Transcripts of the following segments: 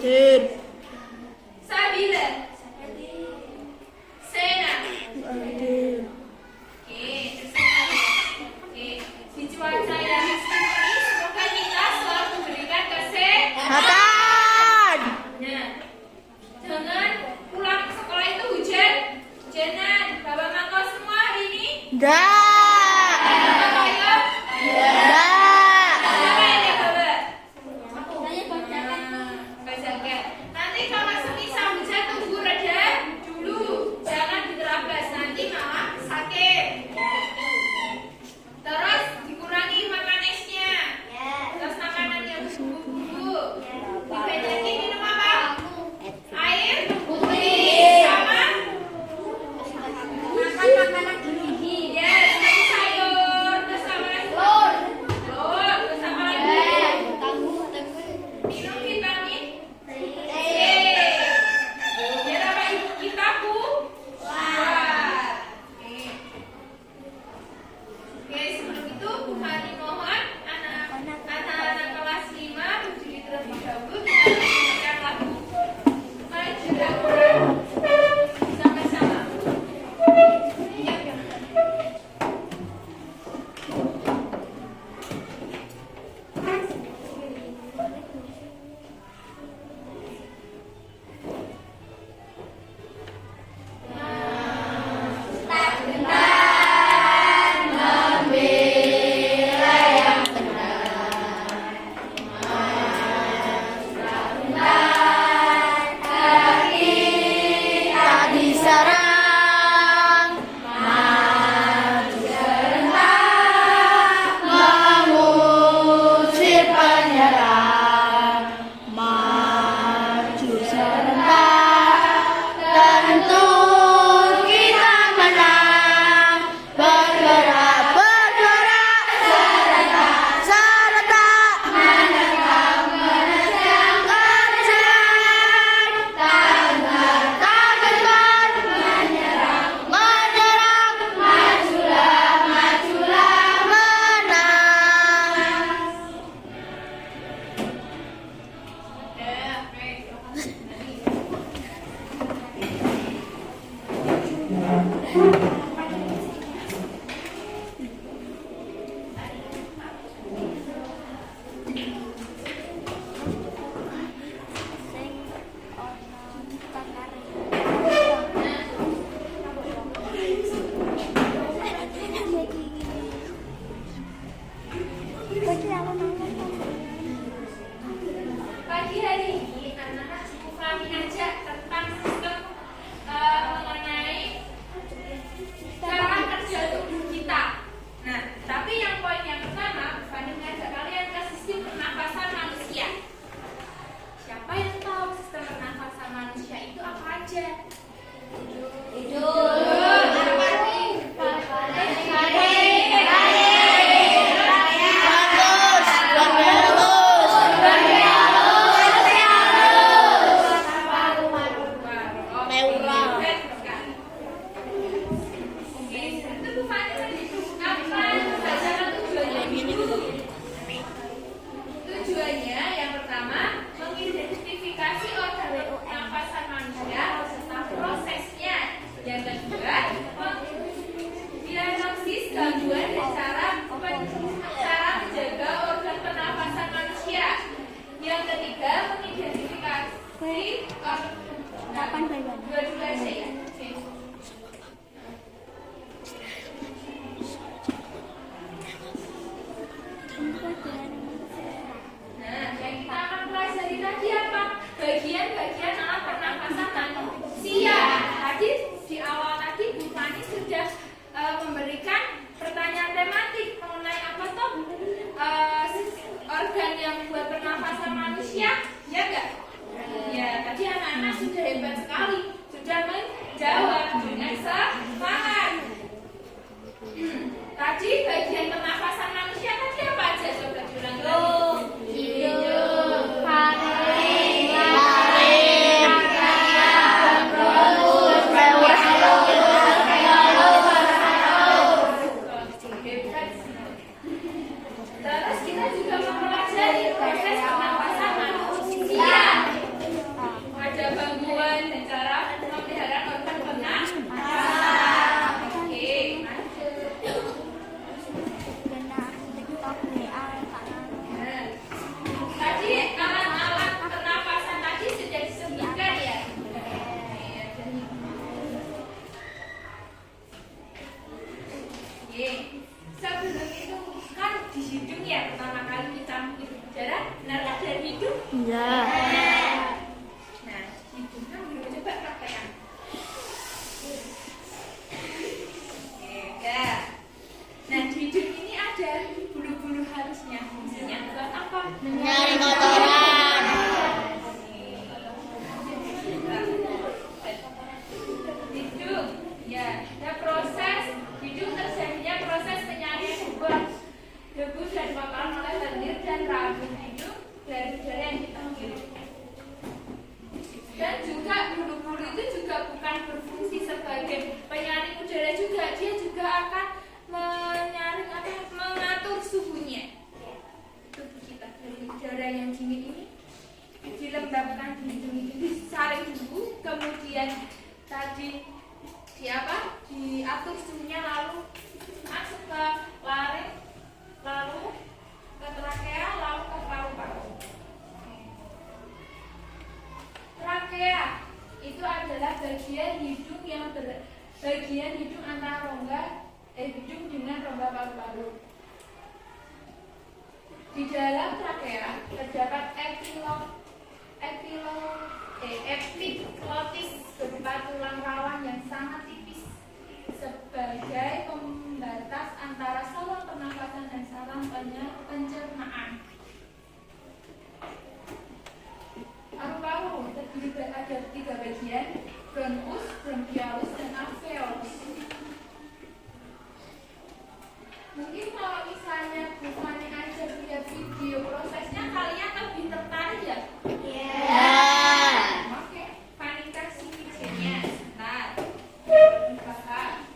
Sin. Sabila. Sena. Adil. Oke, oke. Di cuaca yang ekstrim ini semoga kita selalu diberikan kesehatan. Nah, jangan pulang ke sekolah itu hujanan. Bawa mangkok semua hari ini. Enggak. Bawa ayo. Enggak. Siapa yang dia bawa? Bajakan. Nanti kalau semisal hujan tunggu reda dulu. Jangan diterabas, nanti malah sakit. Terus dikurangi makan esnya. Terus makanan yang bumbu-bumbu. Dibanyakin minum apa? Air putih sama makan makanan bergizi. Ya, seperti sayur. Terus sama lagi. Telur. Terus sama lagi. Minum vitamin C. Biar apa ibu kita kuat. Oke, sebelum itu Bu Fani mohon anak-anak kelas 5 berdiri terlebih dahulu kita menyanyikan lagu Maju Akurat sama-sama. Tak diserang. Mengusir penyerang. Maju serentak. Tentu kita menang. Bergerak serentak. Menentang kejar. Tak gentar. Menyerang. Majulah menang. Pagi hari ini anak-anak cukup pahami aja tentang sistem mengenai cara kerja tubuh kita. Nah, tapi yang poin yang pertama, Fani mengajak kalian ke sistem pernafasan manusia. Siapa yang tahu sistem pernafasan manusia itu apa aja? Tujuannya yang pertama mengidentifikasi organ pernafasan manusia serta prosesnya. Yang kedua, diagnosis gangguan dan cara menjaga organ pernafasan manusia. Yang ketiga, mengidentifikasi dua-dua aja ya. Oke. Nah, yang kita akan pelajari tadi apa? Bagian-bagian alat pernafasan manusia. Tadi di awal tadi Bu Fani sudah memberikan pertanyaan tematik mengenai apa tuh organ yang buat pernafasan manusia, ya enggak? Ya, tadi anak-anak sudah hebat sekali, sudah menjawab Iya. Nah, hidungnya coba praktekkan. Ya. Nah, di hidung ini ada bulu-bulu halusnya. Fungsinya buat apa? Menyaring kotoran. Hidung, ya, ada proses hidung terjadinya proses penyaringan debu dan kotoran oleh lendir dan rambut hidung dari udara yang kita hirup. Dan juga bulu-bulu itu juga bukan berfungsi sebagai penyaring udara juga, dia juga akan menyaring mengatur suhunya tubuh kita. Dari udara yang dingin ini dilembabkan di hidung itu, disaring dulu, kemudian tadi diatur suhunya, lalu masuk ke laring, lalu ke trakea, lalu ke paru-paru. Trakea itu adalah bagian hidung yang bagian hidung antara rongga hidung dengan rongga paru-paru. Di dalam trakea terdapat epiglotis berupa tulang rawan yang sangat tipis sebagai pembatas antara saluran pernafasan dan saluran pencernaan. Paru-paru terdiri ada 3 bagian: bronkus, bronchiolus, dan alveolus. Mungkin kalau misalnya Bu Fani aja lihat video prosesnya, kalian lebih tertarik ya? Oke, Fani kasih videonya. Sebentar. Kakak.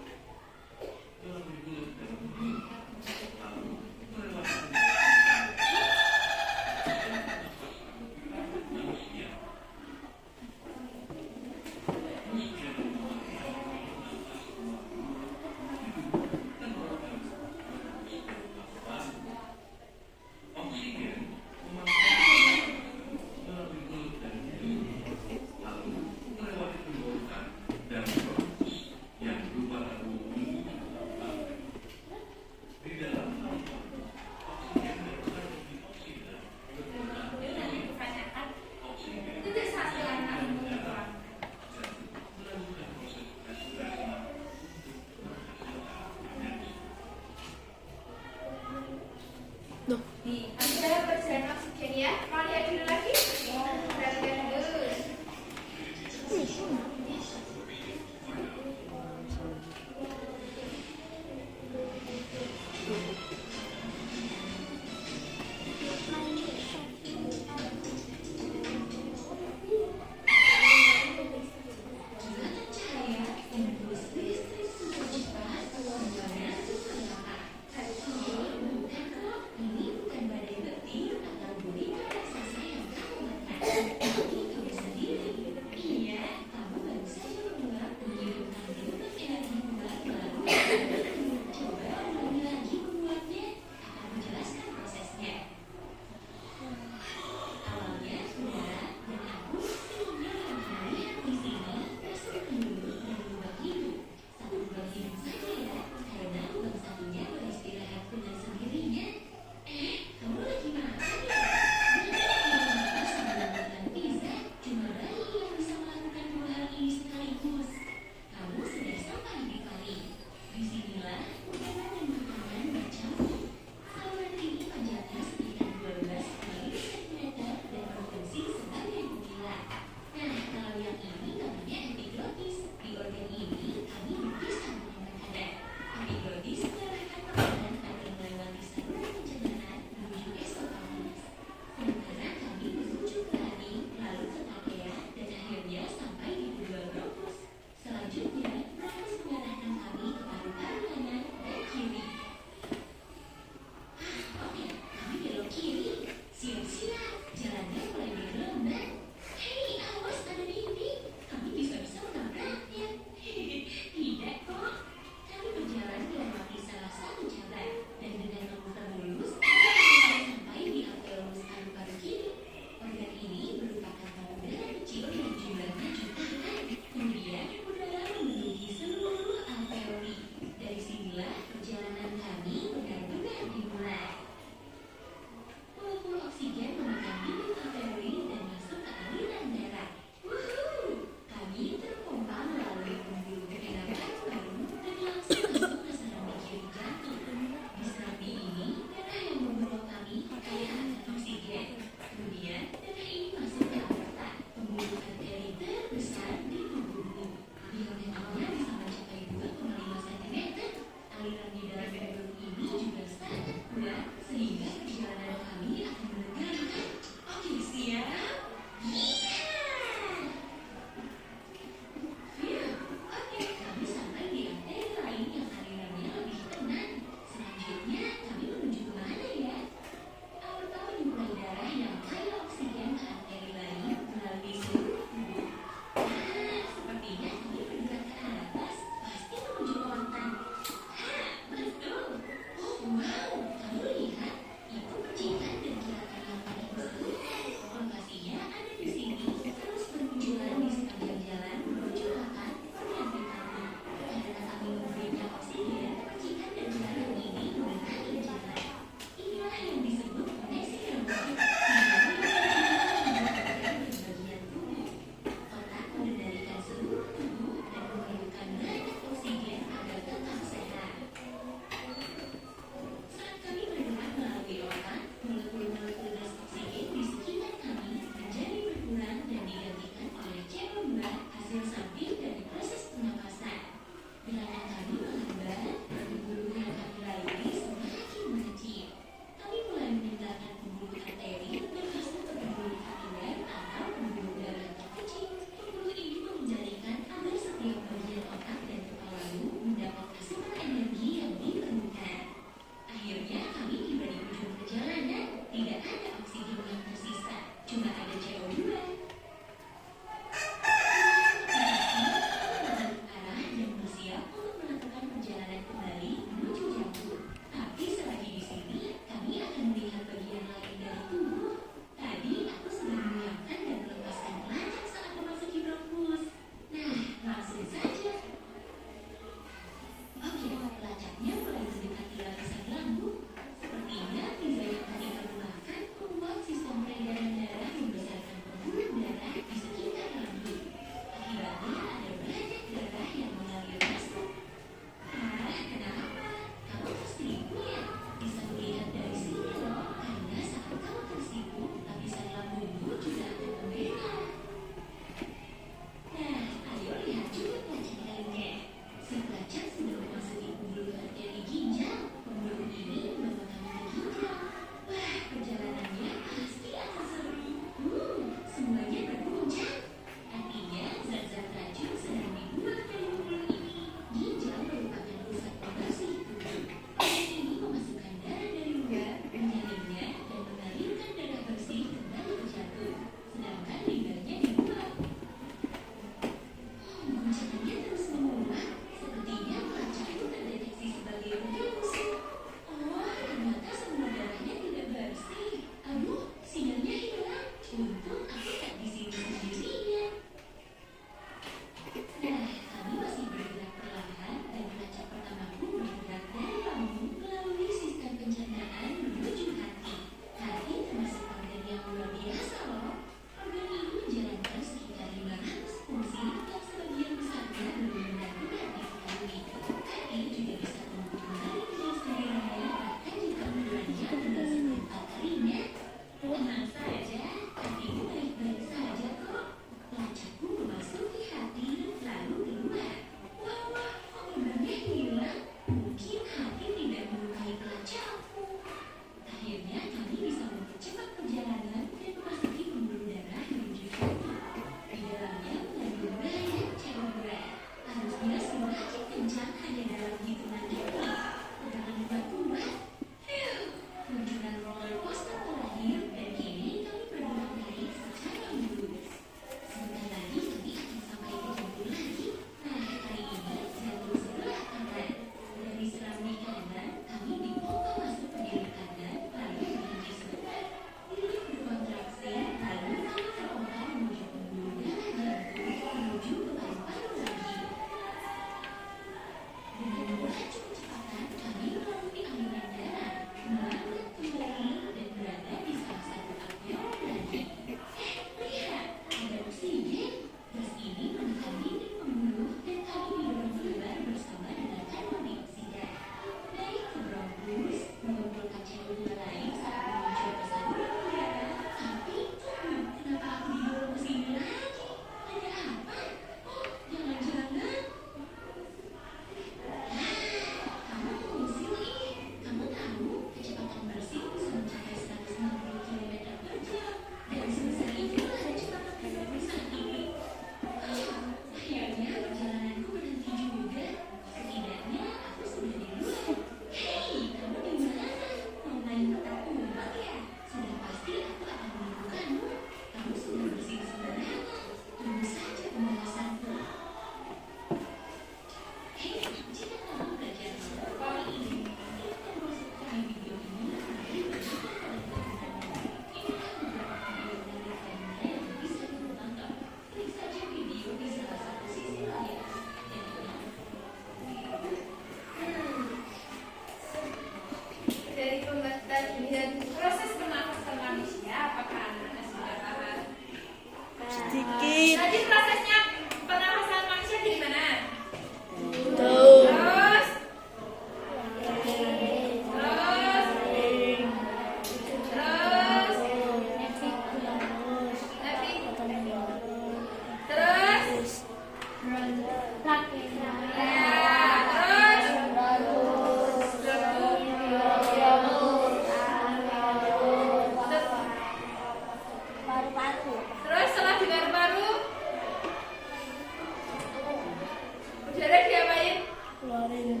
Udara diapain? Keluarin.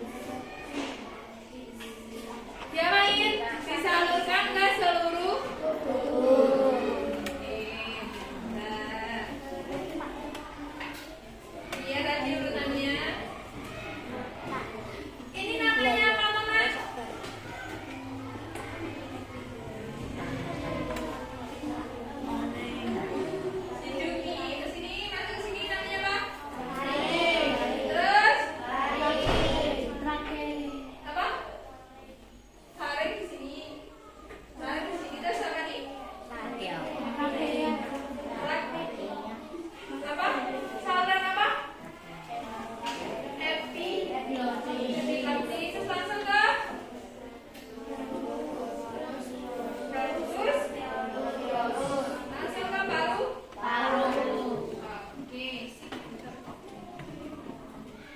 Diapain? Disalurkan ke seluruh tubuh. Nah, iya tadi urutannya. Ini namanya apa, Mas? Hidungi. Ke sini, masuk ke sini namanya apa? Terus apa? Tarik di sini. Tarik di sini terus apa nih? Apa? Saluran apa? Epilopti. Terus langsung ke bronkus. Langsung ke paru. Oke.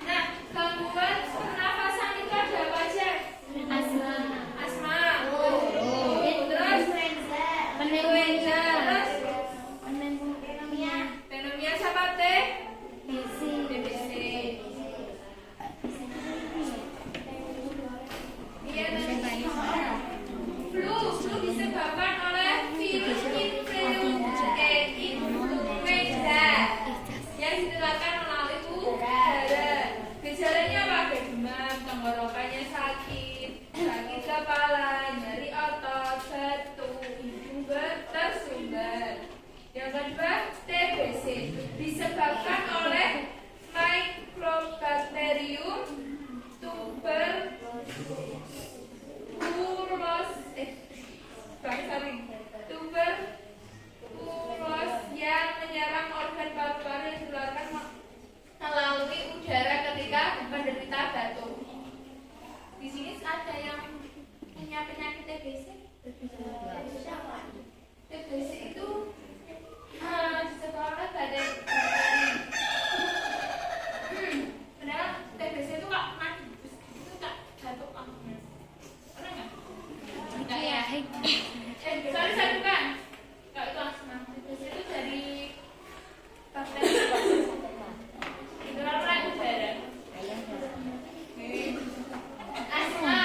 Nah, gangguan pernafasan itu ada apa aja? Asma. Terus influenza. Terus pneumonia siapa teh? TBC. Iya, flu disebabkan oleh virus influenza yang ditularkan melalui udara. Gejalanya apa? Demam, tenggorokannya sakit, sakit kepala, nyeri otot, batuk, hidung tersumbat. Yang kedua, TBC disebabkan oleh Mycobacterium tuberculosis yang menyerang organ paru-paru yang dikeluarkan melalui udara ketika menderita batuk. Di sini ada yang punya penyakit TBC? TBC itu disebabkan badai. Padahal TBC itu kak mati, itu kak batuk pernah nggak? Enggak ya? Sorry bukan. Kalau itu asma. TBC itu dari bakteri. Itu lalu udara. Asma.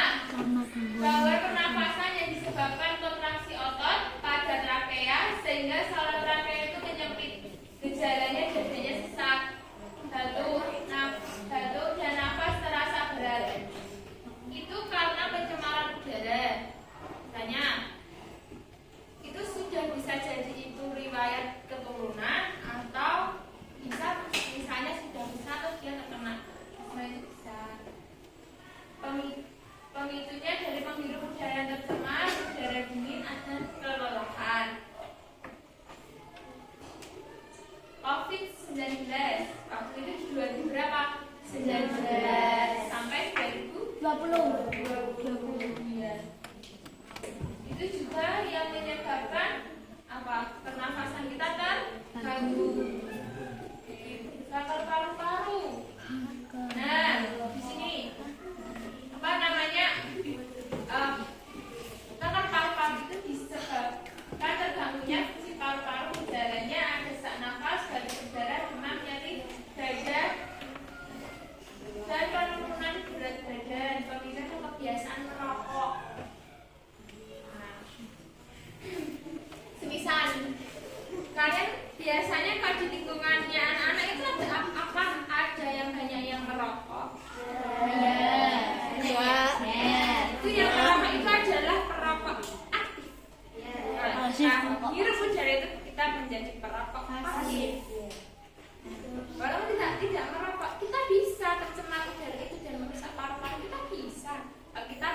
Gangguan pernafasan yang disebabkan kontraksi otot pada trakea sehingga saluran trakea itu menyempit. Gejalanya jadinya sesak, batuk dan nafas terasa berat. Itu karena pencemaran udara. Misalnya, itu sudah bisa jadi itu riwayat keturunan atau bisa misalnya sudah bisa atau dia terkena asma itu bisa. Pemicunya dari menghirup udara yang tercemar, udara dingin, dan kelelahan. COVID-19 waktu itu di 2000 berapa? 19 sampai 2020 ya. Itu juga yang menyebabkan apa? Pernafasan kita terganggu. Kanker paru-paru. Nah, di sini apa namanya? Kanker paru-paru itu disebabkan terganggunya fungsi paru-paru, udaranya ada sesak nafas, batuk udara, demam, nyeri dada, dan penurunan berat badan. Pemirsa itu kebiasaan merokok. Nah, semisal kalian biasanya kalau di lingkungannya anak-anak itu ada apa? Ada yang banyak yang merokok. Itu yang pertama itu adalah perokok aktif. Hirup udara itu kita menjadi perokok pasif. Kalau tidak merokok, kita bisa tercemar udara itu dan merusak paru-paru kita bisa. Kalau kita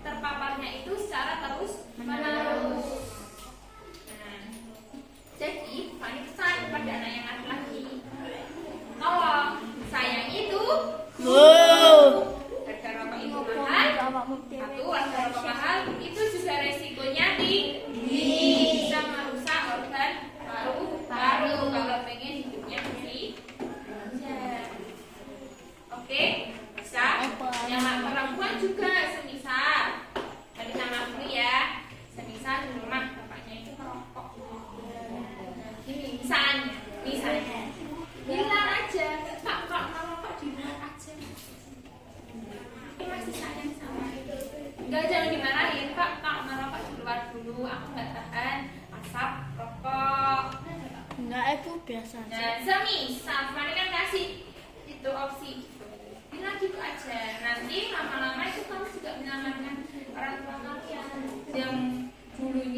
terpaparnya itu secara terus menerus. Jadi, Fani pesan kepada anak yang ada lagi, tolong sayangi itu. Harga rokok itu mahal. Satu, harga rokok mahal itu juga resikonya tinggi, bisa merusak organ paru-paru kalau pengen hidupnya bersih. Oke, bisa. Yang anak perempuan juga semisal. Tadi sama dulu ya. Semisal di rumah bapaknya itu merokok. Ini misalnya bilang aja, Pak, kok merokok di rumah aja.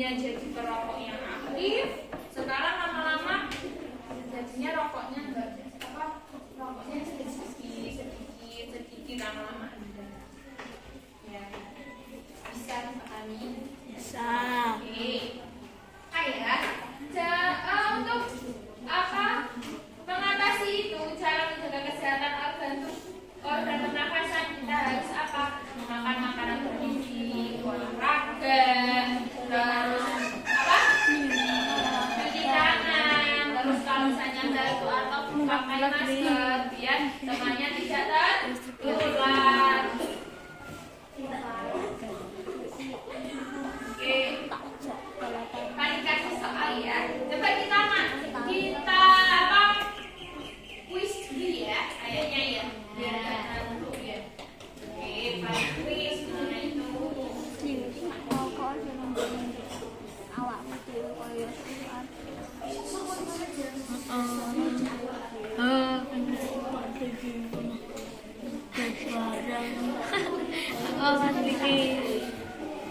dulunya jadi perokok yang aktif, sekarang lama-lama jadinya rokoknya enggak apa, rokoknya sedikit lama-lama. Ya, bisa dipahami? Bisa. Oke. Kayak untuk apa mengatasi itu, cara menjaga kesehatan organ pernafasan, kita harus apa, makan makanan bergizi, olahraga, terus apa, cuci tangan, terus kalau misalnya jatuh atau pakai masker biar temannya tidak tertular. Oke, kan dikasih soal ya. Coba kita apa kuis dulu ya, kayaknya ya, biar nggak dulu ya. Oke, paling kuis mana itu?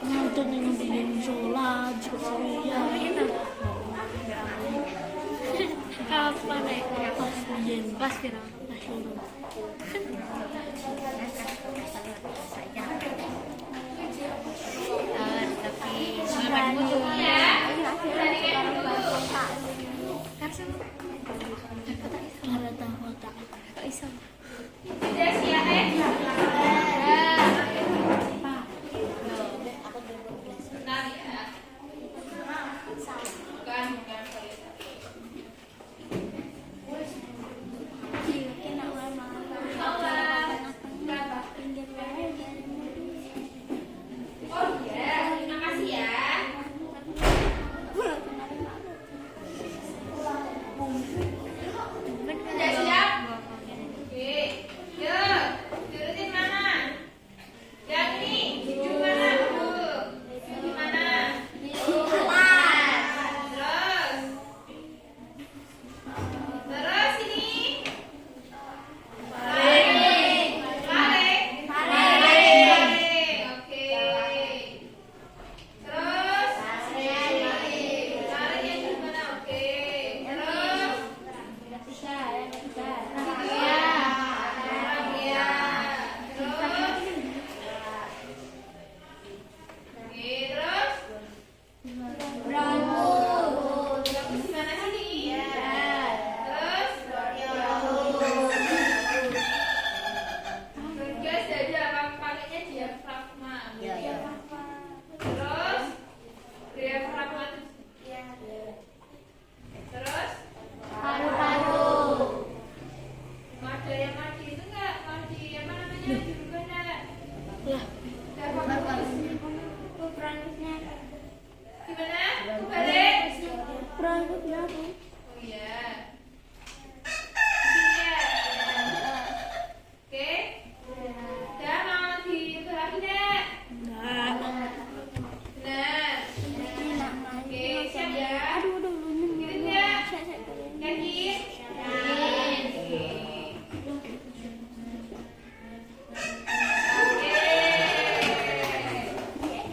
Nonton yang bikin sholat juga ya kapan ya pas ujian pas kira nasional tapi selamat dulu Ya, dari yang dulu. Sudah siap Bentar ya. Bukan. Oh iya, terima kasih ya. Sudah siap? Oke, yuk, turutin mana? Yang ini, di mana dulu? Di mana? Terus ini. Balik. Oke. Terus larinya di mana? Oke. Terus iya. Terus oke, terus bagus di mana sini? Terus bergas dada, pakainya diafragma. Terus diafragma terus ada yang mati itu enggak? Mati apa namanya? Juga enggak? Gimana? Balik. Oh iya. Sini ya. Oke. Udah mau diberakin enggak? Benar. Oke, siap ya. Gitu ya. Yakin? Oke.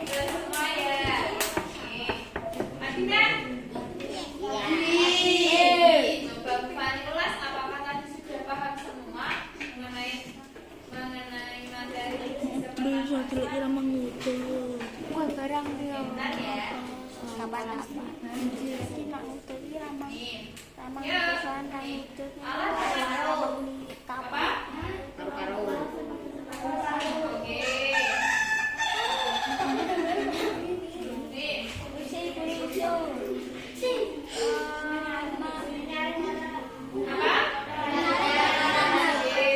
Udah semua ya. Oke. Masih enggak? Coba bukan kelas, apakah tadi sudah paham semua mengenai materi Bisa irama ngutu. Bentar ya. Apa? Oke. Nih. Apa? Oke.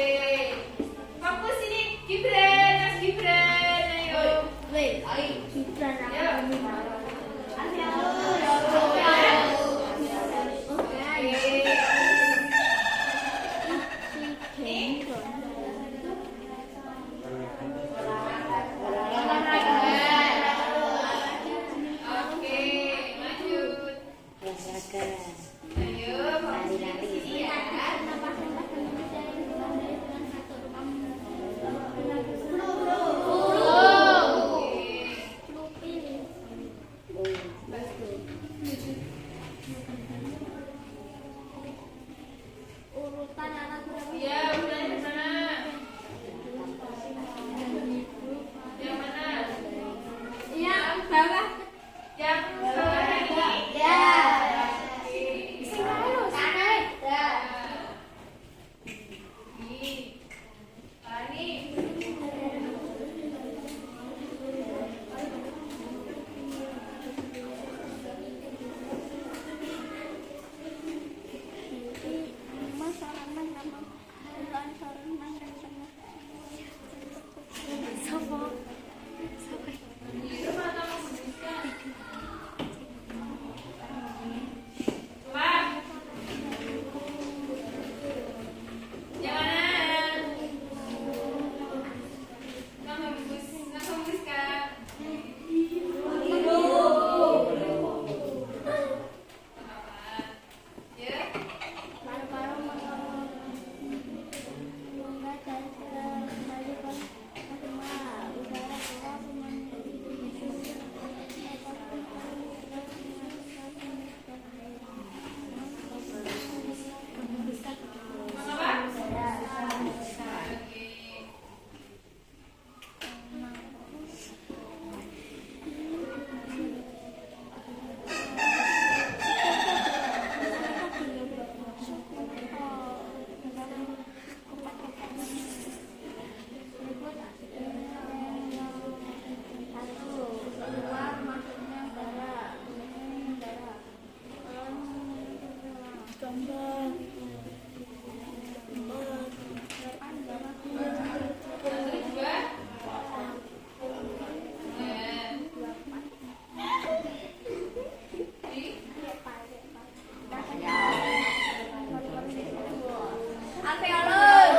Fokus ini, Gibran, Mas Gibran, ayo. Oke. sampai halus.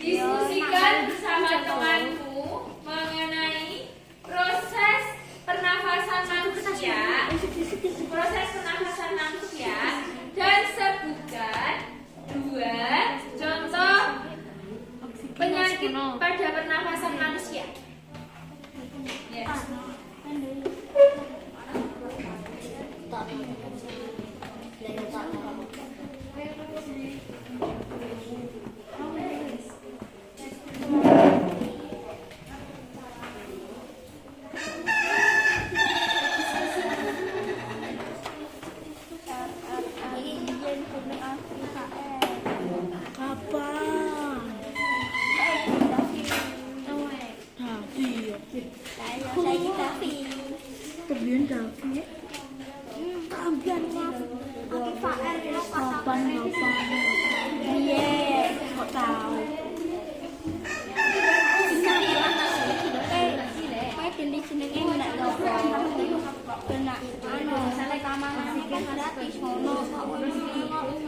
Diskusikan bersama temanmu mengenai proses pernafasan manusia dan sebutkan 2 contoh penyakit pada pernafasan manusia. Yes. mangan kan gratis ngono kok menyaring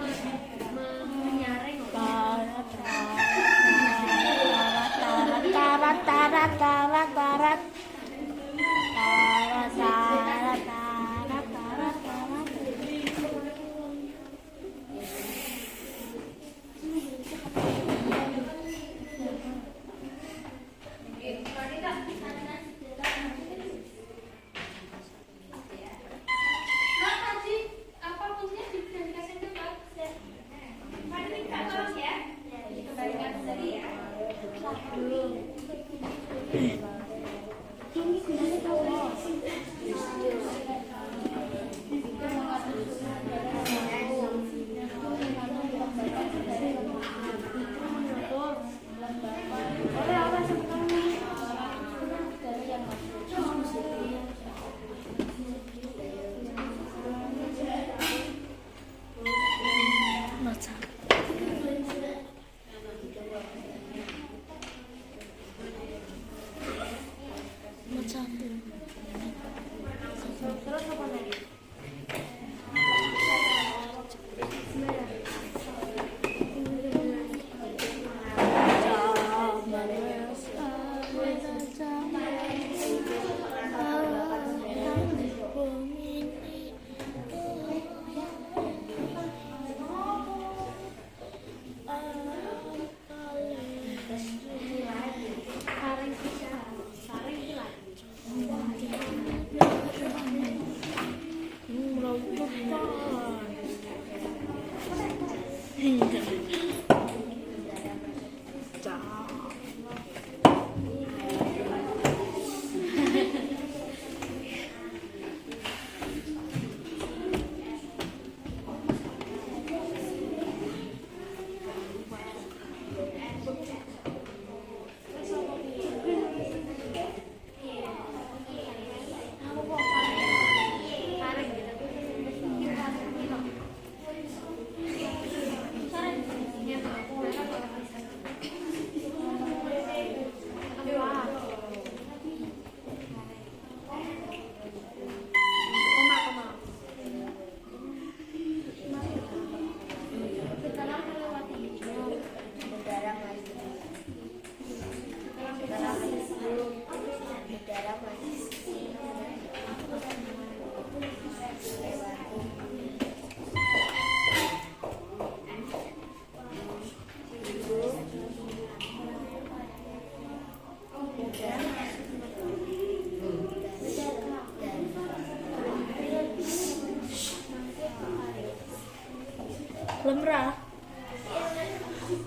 lemrah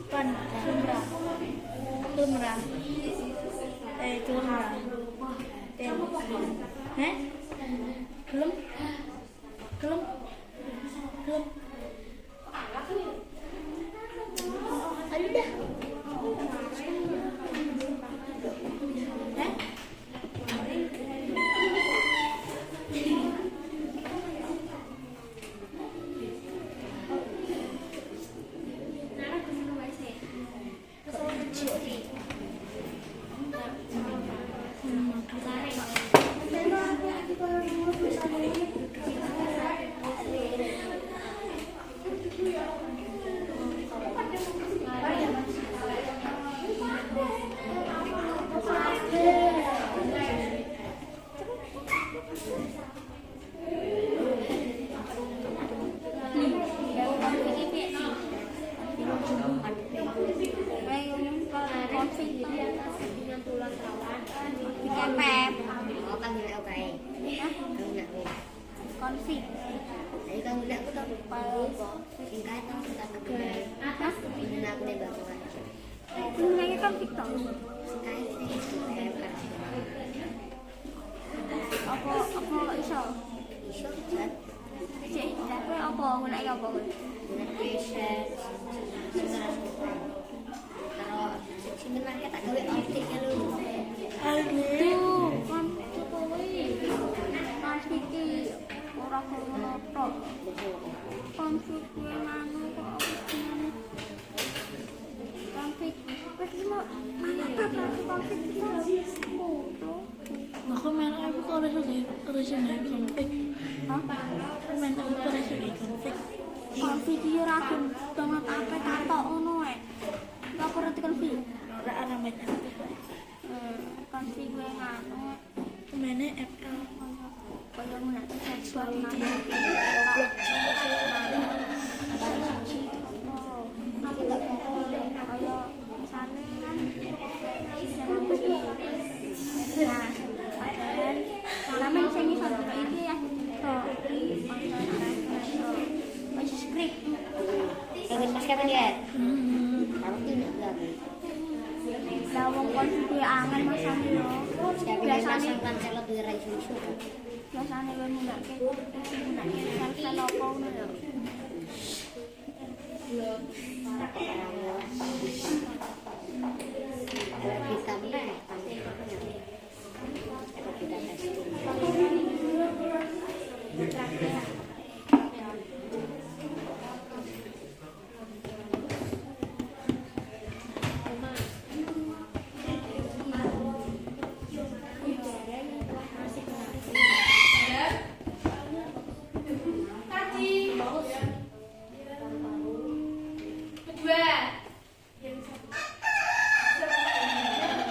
pan lemrah lemrah lemrah gelem gelem gelem ayo dah konflik. Jadi kan udah aku tak lupa singkat kan kita kemudian atas ini aku nih bakalan. Ini konflik tau. Singkat sih apa iso? Iso kan? Cek, tapi apa guna apa? Guna preset. Kalau sini nangke tak gawe optiknya lu. Aduh, kan konflik ora ngono tok. Konflik anu kok konflik wis mau mantap konflik aku main aku kalau ada konflik. Hah? main operasi konflik iki ora banget apa katok ngono ae. Lapor tekan fi. ora ana main Konflik gue nganu. mainnya FL Kaya ngono seksual mana. Kaya misalnya kan padahal sing iso iki ya wis skrip Ingin mas kapan ya? Kalau tidak berarti. lawang konflik angin masane yo biasane kan kalau berai susu. biasane gue ngundake sel-sel apa ngono yo Kita benar. Kita testing.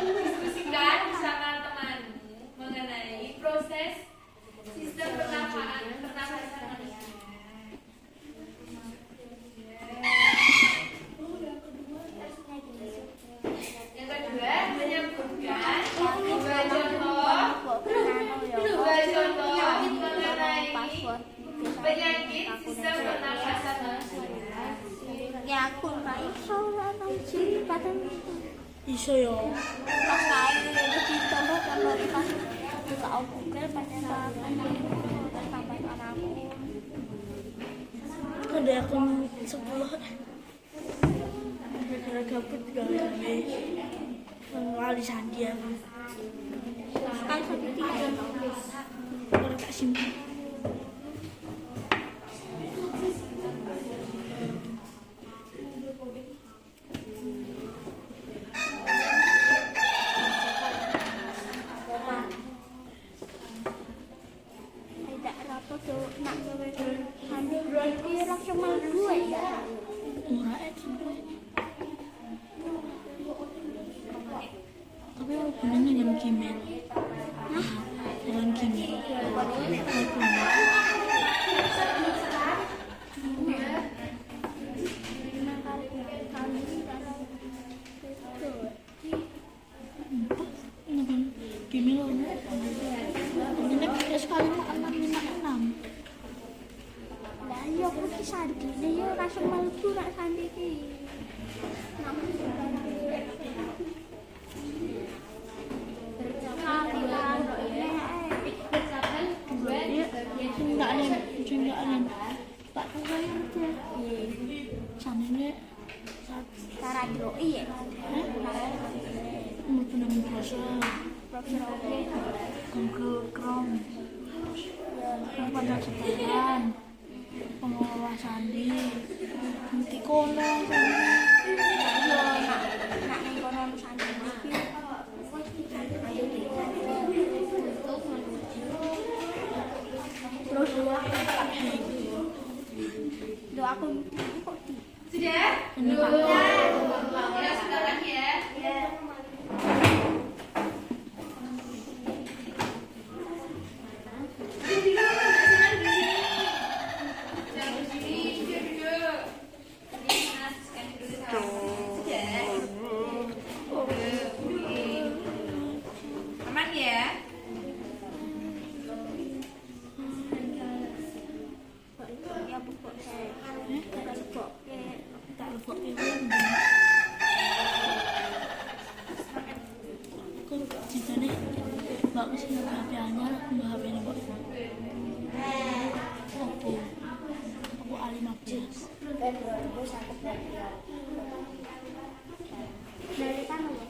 Diskusikan bersama temanmu mengenai proses sistem pernafasan manusia. Yang kedua, menyebutkan dua contoh mengenai penyakit sistem pernafasan manusia. ya aku nggak iso lah nang sini padahal iso yo pas kae iki contoh kalau pas buka Google pacaran sampai anakku ada akun 10 gara-gara gabut gawe wali sandi aku kan sakit orang tak simpan tidak rapat tuh nak gawe sambil berarti langsung mal gue ya murah tapi apa gunanya dengan Gmail dengan Gmail Gmail ini pakai sekali 656 lah yo aku ki sandi ne yo langsung mlebu nak sandi ki Enggak nih Pak Kaya aja sananya cara droi ya mau penemu bahasa profesor oke Google Chrome penjajaran pengelola sandi nanti kono yo nak ning kono sandi iki terus do aku kok di Sudah? Ya, sudah lagi ya. Aman ya? ya pokok tak lupa itu aku cerita nih mbak mesti HP anyar mbak HP ini mbak aku A15 dari sana ya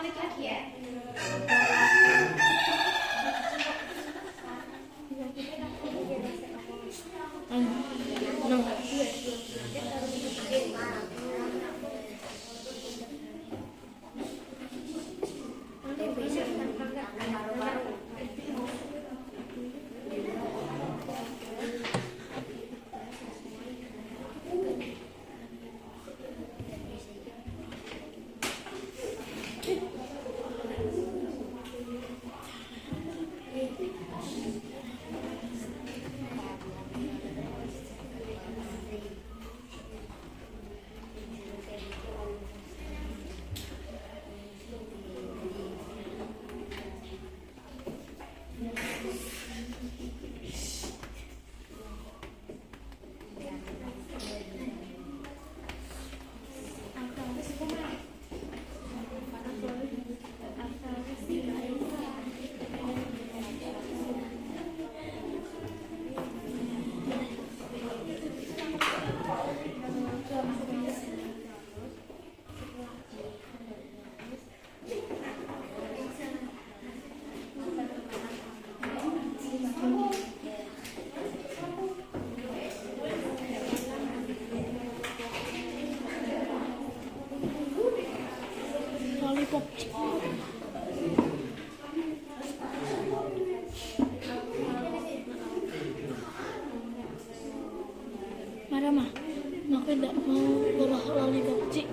menit lagi ya. Lollipop. Mara mah, aku tidak mau belah lollipop cik.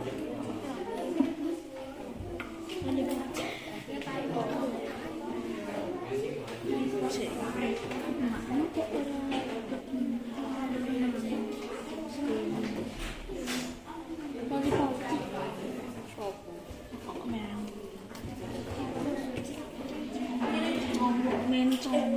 Lollipop cik. Cik. Mana kok lollipop cik. Mencong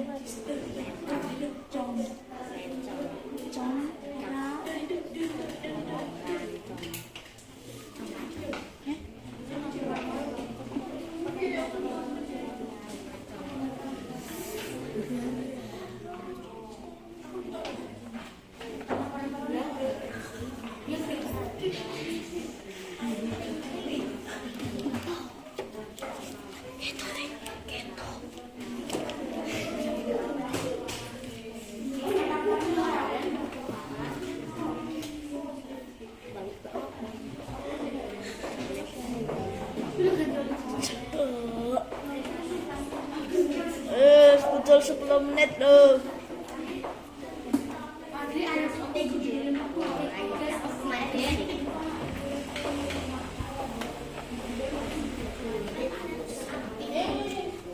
betul 10 menit loh.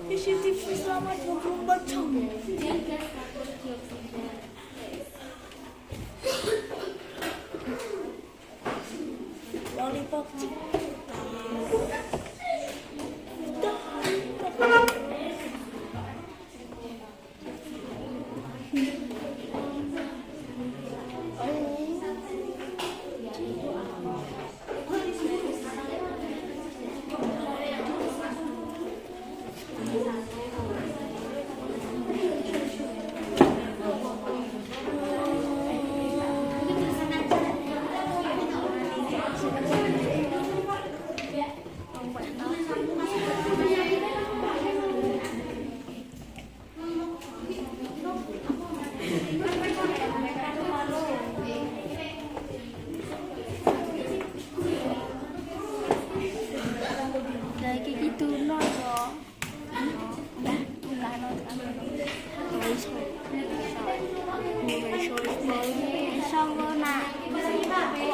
CCTV selama 24 jam. Lollipop cik.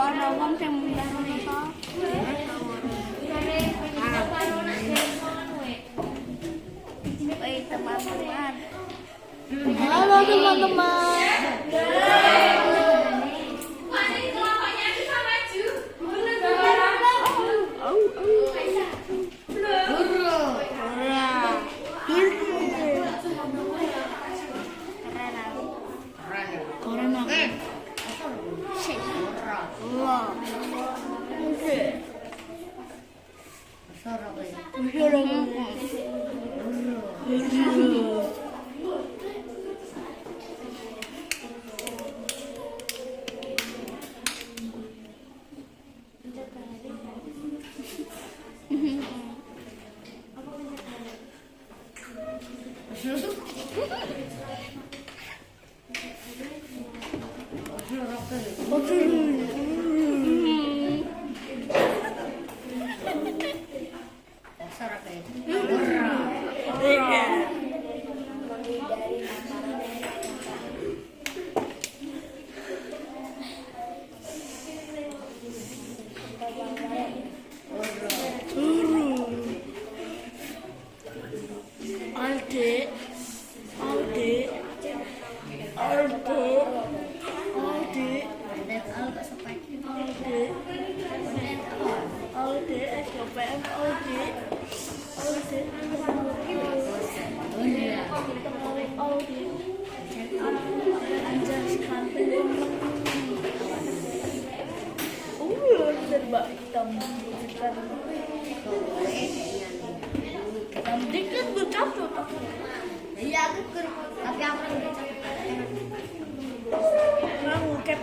Ana wong sing munggah menika. Teman-teman. Halo teman-teman. Sorak kayak. Iya. Menghindari paparan yang Alde, Alde, Alde, Alde, dan al gak sampai Alde, Alde, SKPM, Alde, Alde, Alde, Anjaskan. Serba hitam, hitam dikit bercabut. iya aku tapi aku udah Kurang ngukep.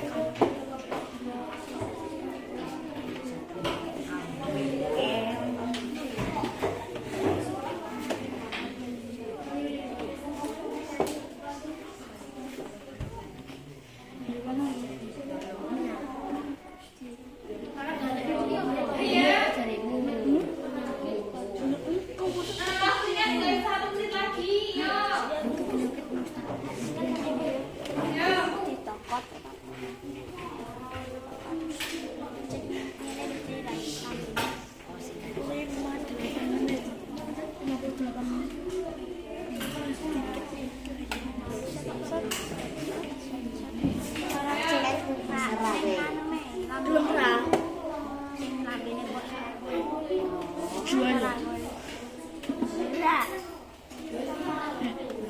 Waktunya tinggal 1 menit lagi. Yo. di toko Belum pernah. Jual.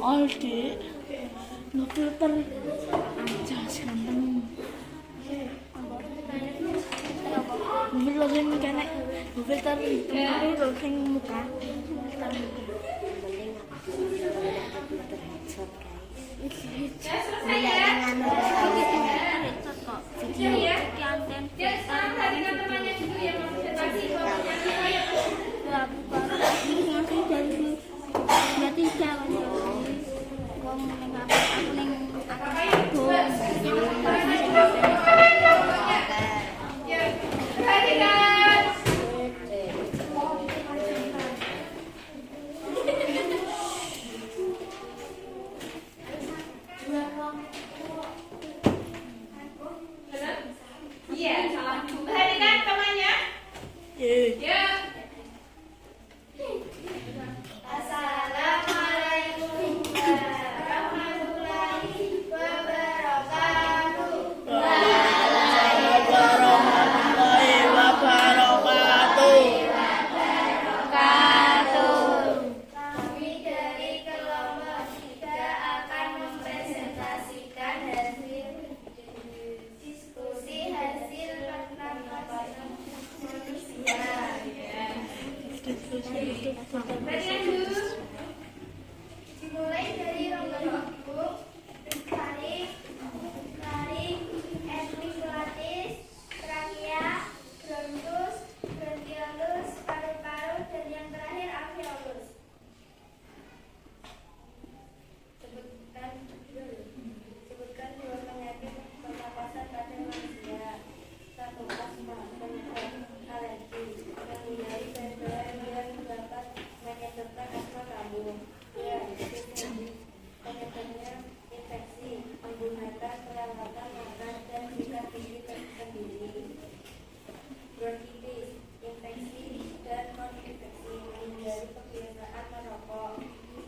Aldi, no filter. Anjaskan temen. Mobil lo yang kena, mobil tadi itu lo yang muka. Ya selesai ya. Video ya. Dia sekarang tarikan temannya dulu yang mau presentasi bawahnya. Ayo. Ya. Perhatikan. Iya, salah. Perhatikan temannya. Ya. Assalamualaikum warahmatullahi wabarakatuh. Warahmatullahi wabarakatuh. Kami dari kelompok 3 akan mempresentasikan hasil diskusi hasil pernapasan manusia. Perhatikan dulu. Dimulai dari rongga-rongga tarik, epiglottis, trakea, bronkus, bronkiolus, paru-paru, dan yang terakhir alveolus. Sebutkan 2 penyakit pernapasan pada manusia. 1. Asma, penyakit alergi, menghindari bahan-bahan yang dapat menyebabkan asma kambuh. 2. Penyebabnya infeksi, menggunakan peralatan makan dan sikat gigi tersendiri. Bronkitis, infeksi dan non-infeksi, menghindari kebiasaan merokok.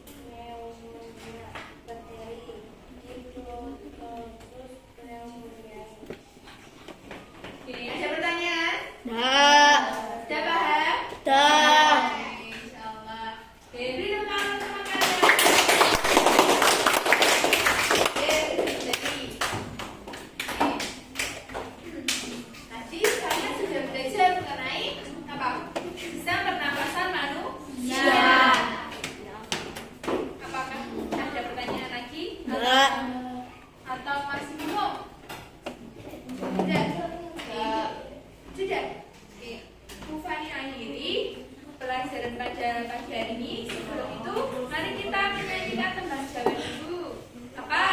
Pneumonia, bakteri, Diplomonas pneumoniae. Oke, ada pertanyaan? Dah, Sudah paham? dah. Insyaallah. Oke, beri tepuk tangan untuk kalian. Oke, jadi tadi kalian sudah belajar mengenai apa? Sistem pernapasan manusia. Apakah ada pertanyaan lagi? Dah. Atau masih bingung? Sudah? Sudah? Oke. Bu Fani akhiri pelajaran pada pagi hari ini. Sebelum itu, mari kita menyanyikan tembang Jawa dulu. Apa?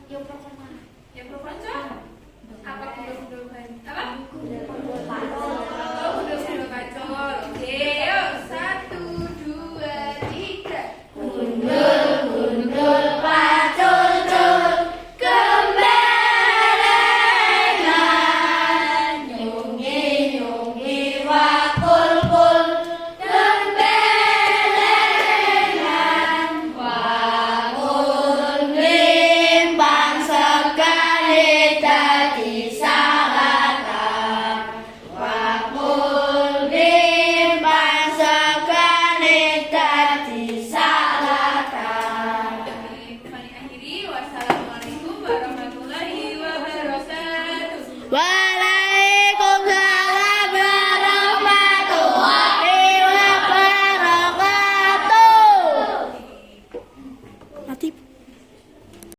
Yang proponco? Apa kudo-kudo ban? Apa? Kudo-kudo bacol. Oke, yuk. Bye.